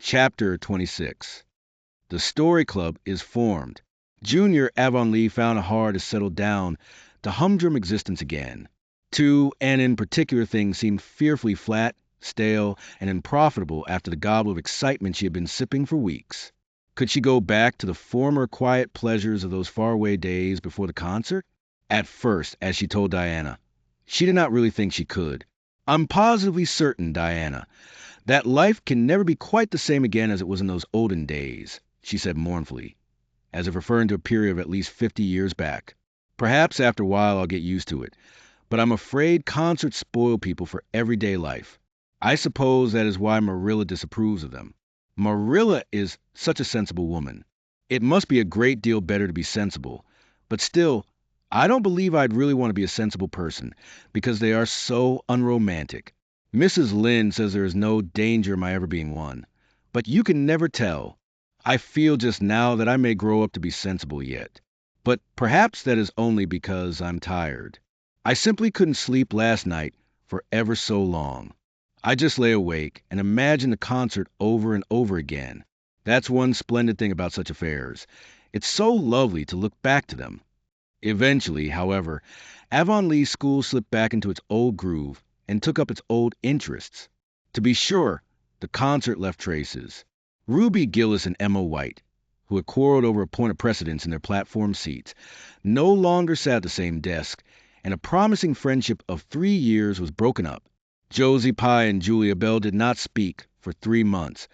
Chapter 26. The Story Club is formed. Junior Avonlea found it hard to settle down to humdrum existence again. Two and in particular things seemed fearfully flat, stale, and unprofitable after the gobble of excitement she had been sipping for weeks. Could she go back to the former quiet pleasures of those faraway days before the concert? At first, as she told Diana, she did not really think she could. "I'm positively certain, Diana, that life can never be quite the same again as it was in those olden days," she said mournfully, as if referring to a period of at least 50 years back. "Perhaps after a while I'll get used to it, but I'm afraid concerts spoil people for everyday life. I suppose that is why Marilla disapproves of them. Marilla is such a sensible woman. It must be a great deal better to be sensible, but still, I don't believe I'd really want to be a sensible person, because they are so unromantic. Mrs. Lynde says there is no danger of my ever being one, but you can never tell. I feel just now that I may grow up to be sensible yet, but perhaps that is only because I'm tired. I simply couldn't sleep last night for ever so long. I just lay awake and imagined the concert over and over again. That's one splendid thing about such affairs. It's so lovely to look back to them." Eventually, however, Avonlea school slipped back into its old groove and took up its old interests. To be sure, the concert left traces. Ruby Gillis and Emma White, who had quarreled over a point of precedence in their platform seats, no longer sat at the same desk, and a promising friendship of 3 years was broken up. Josie Pye and Julia Bell did not speak for 3 months,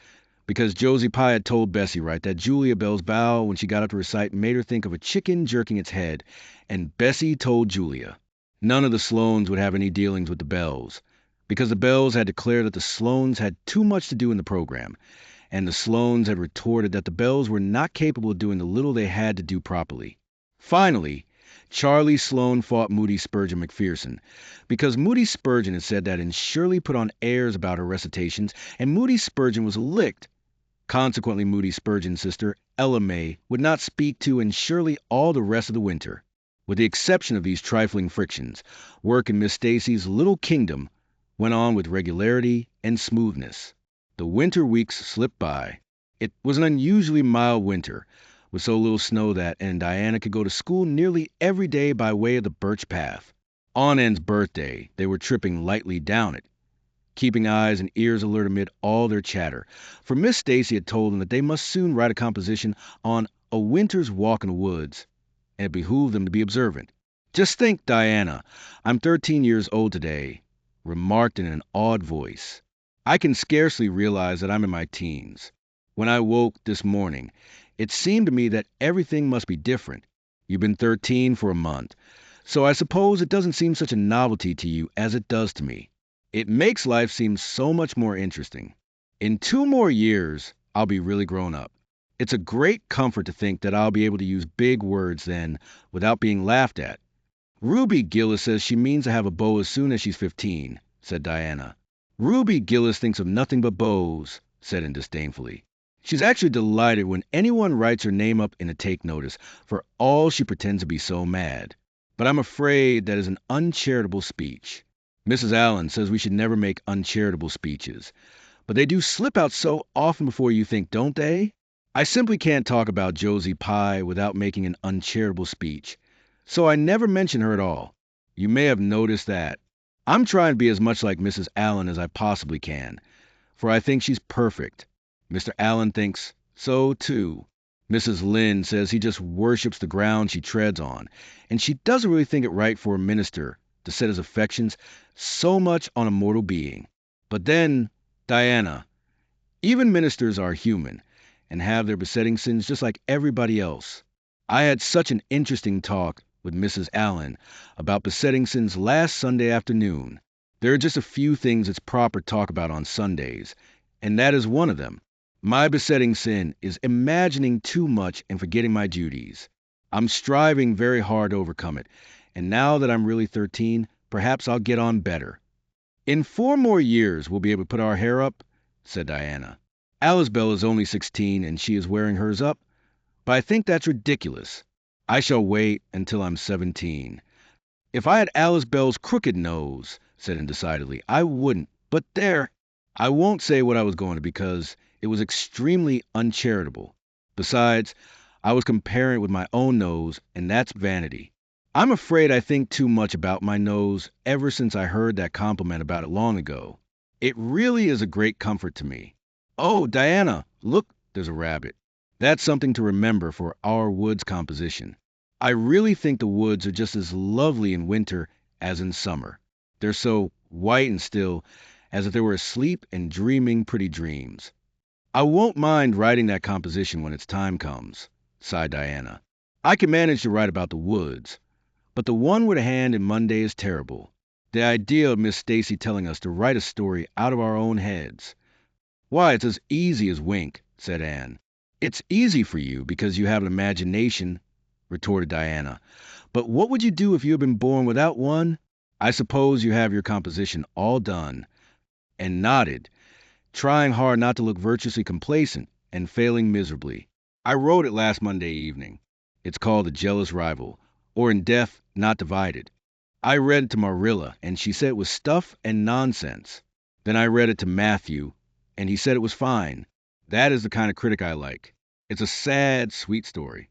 because Josie Pye had told Bessie Wright that Julia Bell's bow when she got up to recite made her think of a chicken jerking its head, and Bessie told Julia. None of the Sloanes would have any dealings with the Bells, because the Bells had declared that the Sloanes had too much to do in the program, and the Sloanes had retorted that the Bells were not capable of doing the little they had to do properly. Finally, Charlie Sloane fought Moody Spurgeon McPherson, because Moody Spurgeon had said that and Shirley put on airs about her recitations, and Moody Spurgeon was licked. Consequently, Moody Spurgeon's sister, Ella May, would not speak to and Shirley all the rest of the winter. With the exception of these trifling frictions, work in Miss Stacy's little kingdom went on with regularity and smoothness. The winter weeks slipped by. It was an unusually mild winter, with so little snow that Ann and Diana could go to school nearly every day by way of the Birch Path. On Ann's birthday, they were tripping lightly down it, keeping eyes and ears alert amid all their chatter, for Miss Stacy had told them that they must soon write a composition on a winter's walk in the woods, and it behooved them to be observant. "Just think, Diana, I'm 13 years old today," remarked in an awed voice. "I can scarcely realize that I'm in my teens. When I woke this morning, it seemed to me that everything must be different. You've been 13 for a month, so I suppose it doesn't seem such a novelty to you as it does to me. It makes life seem so much more interesting. In 2 more years, I'll be really grown up. It's a great comfort to think that I'll be able to use big words then without being laughed at." "Ruby Gillis says she means to have a beau as soon as she's 15, said Diana. "Ruby Gillis thinks of nothing but beaux," said Anne disdainfully. "She's actually delighted when anyone writes her name up in a take notice, for all she pretends to be so mad. But I'm afraid that is an uncharitable speech. Mrs. Allen says we should never make uncharitable speeches, but they do slip out so often before you think, don't they? I simply can't talk about Josie Pye without making an uncharitable speech, so I never mention her at all. You may have noticed that. I'm trying to be as much like Mrs. Allen as I possibly can, for I think she's perfect. Mr. Allen thinks so, too. Mrs. Lynde says he just worships the ground she treads on, and she doesn't really think it right for a minister to set his affections so much on a mortal being. But then, Diana, even ministers are human and have their besetting sins just like everybody else. I had such an interesting talk with Mrs. Allen about besetting sins last Sunday afternoon. There are just a few things it's proper to talk about on Sundays, and that is one of them. My besetting sin is imagining too much and forgetting my duties. I'm striving very hard to overcome it, and now that I'm really 13, perhaps I'll get on better." "In 4 more years we'll be able to put our hair up," said Diana. "Alice Bell is only 16 and she is wearing hers up, but I think that's ridiculous. I shall wait until I'm 17. If I had Alice Bell's crooked nose," said Anne decidedly, "I wouldn't. But there, I won't say what I was going to because It was extremely uncharitable. Besides, I was comparing it with my own nose, and that's vanity. I'm afraid I think too much about my nose ever since I heard that compliment about it long ago. It really is a great comfort to me. Oh, Diana, look, there's a rabbit. That's something to remember for our woods composition. I really think the woods are just as lovely in winter as in summer. They're so white and still, as if they were asleep and dreaming pretty dreams. I won't mind writing that composition when its time comes, sighed Diana. I can manage to write about the woods, but the one with a hand in Monday is terrible. The idea of Miss Stacy telling us to write a story out of our own heads. Why, it's as easy as wink, said Anne. It's easy for you because you have an imagination, retorted Diana. But what would you do if you had been born without one? I suppose you have your composition all done. And nodded, trying hard not to look virtuously complacent and failing miserably. I wrote it last Monday evening. It's called The Jealous Rival, or In Death Not Divided. I read it to Marilla, and she said it was stuff and nonsense. Then I read it to Matthew, and he said it was fine. That is the kind of critic I like. It's a sad, sweet story.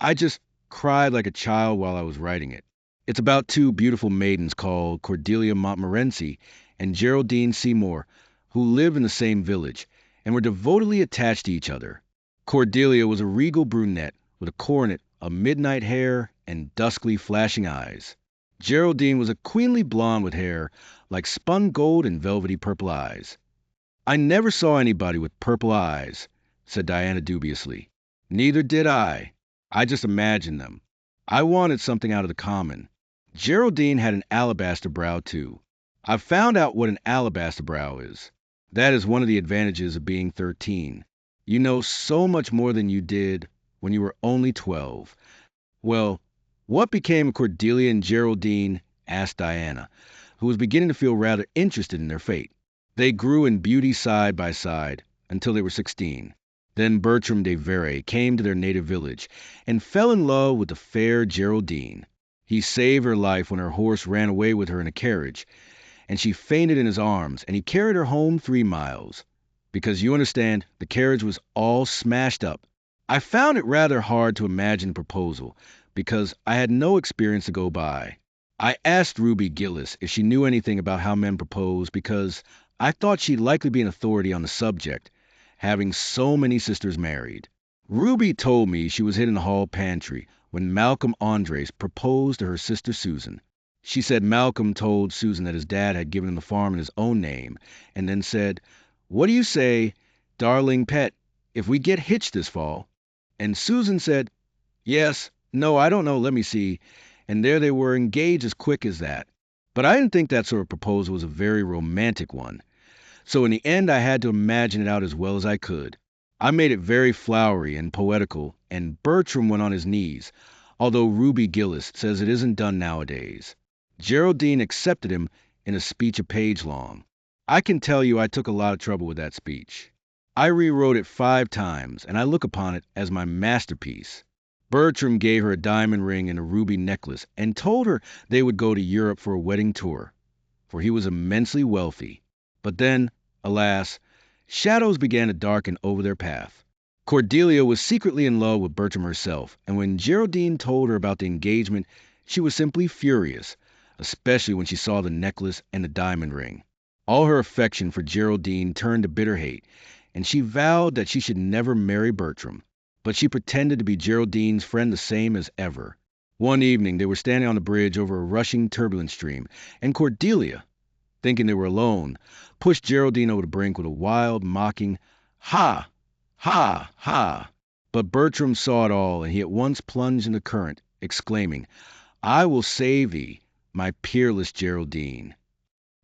I just cried like a child while I was writing it. It's about two beautiful maidens called Cordelia Montmorency and Geraldine Seymour, who lived in the same village and were devotedly attached to each other. Cordelia was a regal brunette with a coronet of midnight hair and duskly flashing eyes. Geraldine was a queenly blonde with hair like spun gold and velvety purple eyes. I never saw anybody with purple eyes, said Diana dubiously. Neither did I. I just imagined them. I wanted something out of the common. Geraldine had an alabaster brow, too. I've found out what an alabaster brow is. That is one of the advantages of being 13. You know so much more than you did when you were only 12. Well, what became of Cordelia and Geraldine? Asked Diana, who was beginning to feel rather interested in their fate. They grew in beauty side by side until they were 16. Then Bertram de Vere came to their native village and fell in love with the fair Geraldine. He saved her life when her horse ran away with her in a carriage, and she fainted in his arms, and he carried her home 3 miles. Because, you understand, the carriage was all smashed up. I found it rather hard to imagine a proposal, because I had no experience to go by. I asked Ruby Gillis if she knew anything about how men propose, because I thought she'd likely be an authority on the subject, having so many sisters married. Ruby told me she was hid in the hall pantry when Malcolm Andres proposed to her sister Susan. She said Malcolm told Susan that his dad had given him the farm in his own name, and then said, "What do you say, darling pet, if we get hitched this fall?" And Susan said, "Yes, no, I don't know, let me see," and there they were engaged as quick as that. But I didn't think that sort of proposal was a very romantic one. So in the end, I had to imagine it out as well as I could. I made it very flowery and poetical, and Bertram went on his knees, although Ruby Gillis says it isn't done nowadays. Geraldine accepted him in a speech a page long. I can tell you I took a lot of trouble with that speech. I rewrote it 5 times, and I look upon it as my masterpiece. Bertram gave her a diamond ring and a ruby necklace and told her they would go to Europe for a wedding tour, for he was immensely wealthy. But then, alas, shadows began to darken over their path. Cordelia was secretly in love with Bertram herself, and when Geraldine told her about the engagement, she was simply furious, especially when she saw the necklace and the diamond ring. All her affection for Geraldine turned to bitter hate, and she vowed that she should never marry Bertram. But she pretended to be Geraldine's friend the same as ever. One evening they were standing on the bridge over a rushing turbulent stream, and Cordelia, thinking they were alone, pushed Geraldine over the brink with a wild, mocking, "Ha! Ha! Ha!" But Bertram saw it all, and he at once plunged in the current, exclaiming, "I will save thee, my peerless Geraldine."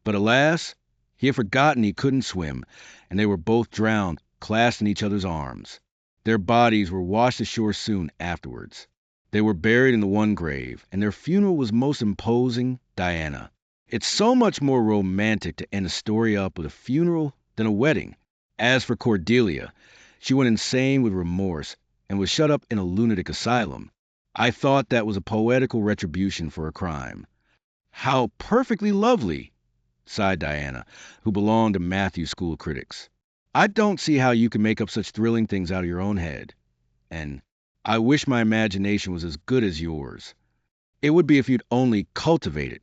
But alas, he had forgotten he couldn't swim, and they were both drowned, clasped in each other's arms. Their bodies were washed ashore soon afterwards. They were buried in the one grave, and their funeral was most imposing, Diana. It's so much more romantic to end a story up with a funeral than a wedding. As for Cordelia, she went insane with remorse and was shut up in a lunatic asylum. I thought that was a poetical retribution for a crime. How perfectly lovely, sighed Diana, who belonged to Matthew's school of critics. I don't see how you can make up such thrilling things out of your own head. And I wish my imagination was as good as yours. It would be if you'd only cultivate it,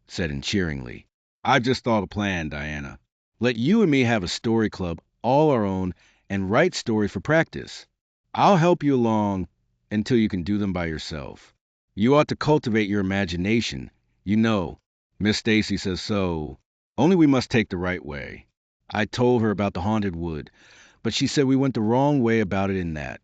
said Anne cheeringly. I've just thought a plan, Diana. Let you and me have a story club all our own and write stories for practice. I'll help you along until you can do them by yourself. You ought to cultivate your imagination. You know, Miss Stacy says so. Only we must take the right way. I told her about the haunted wood, but she said we went the wrong way about it in that.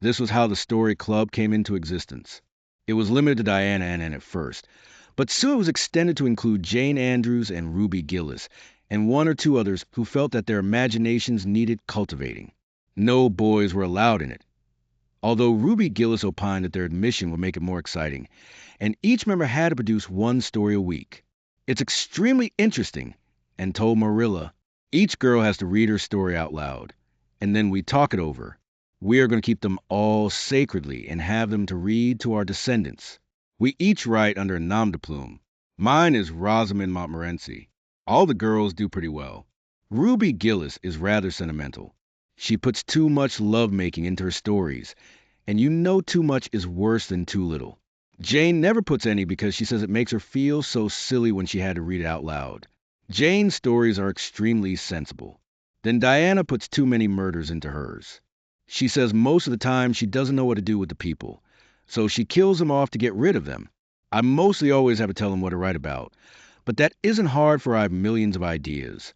This was how the story club came into existence. It was limited to Diana and Anne at first, but soon it was extended to include Jane Andrews and Ruby Gillis, and one or two others who felt that their imaginations needed cultivating. No boys were allowed in it, although Ruby Gillis opined that their admission would make it more exciting, and each member had to produce one story a week. It's extremely interesting, and told Marilla, each girl has to read her story out loud, and then we talk it over. We are going to keep them all sacredly and have them to read to our descendants. We each write under a nom de plume. Mine is Rosamond Montmorency. All the girls do pretty well. Ruby Gillis is rather sentimental. She puts too much love-making into her stories, and you know too much is worse than too little. Jane never puts any because she says it makes her feel so silly when she had to read it out loud. Jane's stories are extremely sensible. Then Diana puts too many murders into hers. She says most of the time she doesn't know what to do with the people, so she kills them off to get rid of them. I mostly always have to tell them what to write about, but that isn't hard for I have millions of ideas.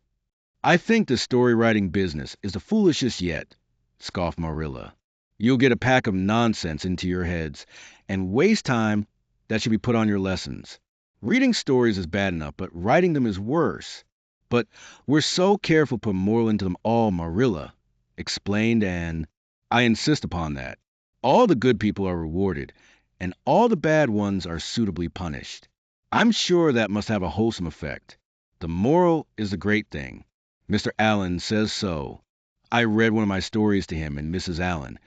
I think the story writing business is the foolishest yet, scoffed Marilla. You'll get a pack of nonsense into your heads and waste time that should be put on your lessons. Reading stories is bad enough, but writing them is worse. But we're so careful to put moral into them all, Marilla, explained Anne. I insist upon that. All the good people are rewarded, and all the bad ones are suitably punished. I'm sure that must have a wholesome effect. The moral is the great thing. Mr. Allen says so. I read one of my stories to him and Mrs. Allen,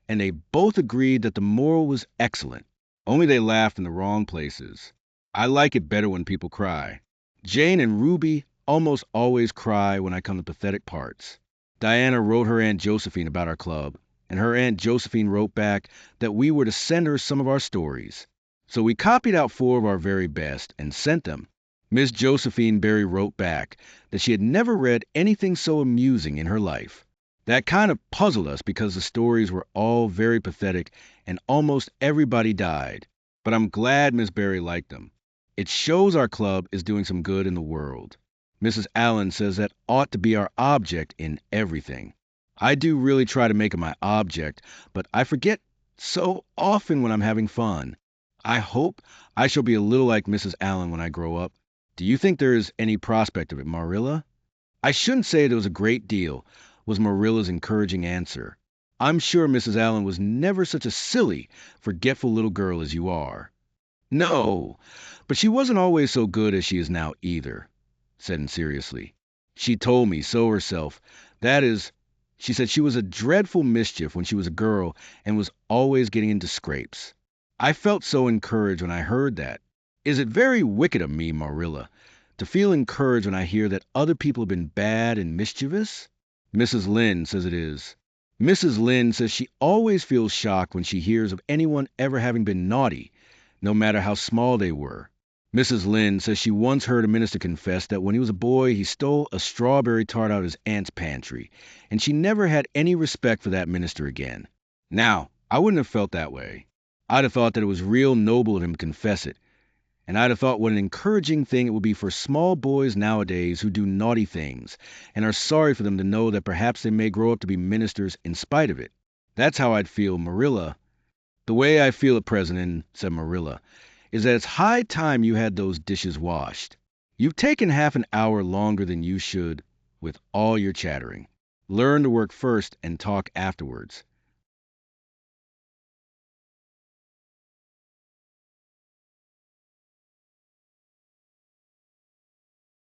and they both agreed that the moral was excellent, only they laughed in the wrong places. I like it better when people cry. Jane and Ruby almost always cry when I come to pathetic parts. Diana wrote her Aunt Josephine about our club, and her Aunt Josephine wrote back that we were to send her some of our stories. So we copied out 4 of our very best and sent them. Miss Josephine Barry wrote back that she had never read anything so amusing in her life. That kind of puzzled us because the stories were all very pathetic and almost everybody died. But I'm glad Miss Barry liked them. It shows our club is doing some good in the world. Mrs. Allen says that ought to be our object in everything. I do really try to make it my object, but I forget so often when I'm having fun. I hope I shall be a little like Mrs. Allen when I grow up. Do you think there is any prospect of it, Marilla? I shouldn't say there was a great deal, was Marilla's encouraging answer. I'm sure Mrs. Allen was never such a silly, forgetful little girl as you are. No, but she wasn't always so good as she is now either, said Anne seriously. She told me so herself. That is, she said she was a dreadful mischief when she was a girl and was always getting into scrapes. I felt so encouraged when I heard that. Is it very wicked of me, Marilla, to feel encouraged when I hear that other people have been bad and mischievous? Mrs. Lynde says it is. Mrs. Lynde says she always feels shocked when she hears of anyone ever having been naughty, no matter how small they were. Mrs. Lynde says she once heard a minister confess that when he was a boy he stole a strawberry tart out of his aunt's pantry, and she never had any respect for that minister again. Now, I wouldn't have felt that way. I'd have thought that it was real noble of him to confess it, and I'd have thought what an encouraging thing it would be for small boys nowadays who do naughty things, and are sorry for them to know that perhaps they may grow up to be ministers in spite of it. That's how I'd feel, Marilla. The way I feel at present, said Marilla, is that it's high time you had those dishes washed. You've taken half an hour longer than you should with all your chattering. Learn to work first and talk afterwards.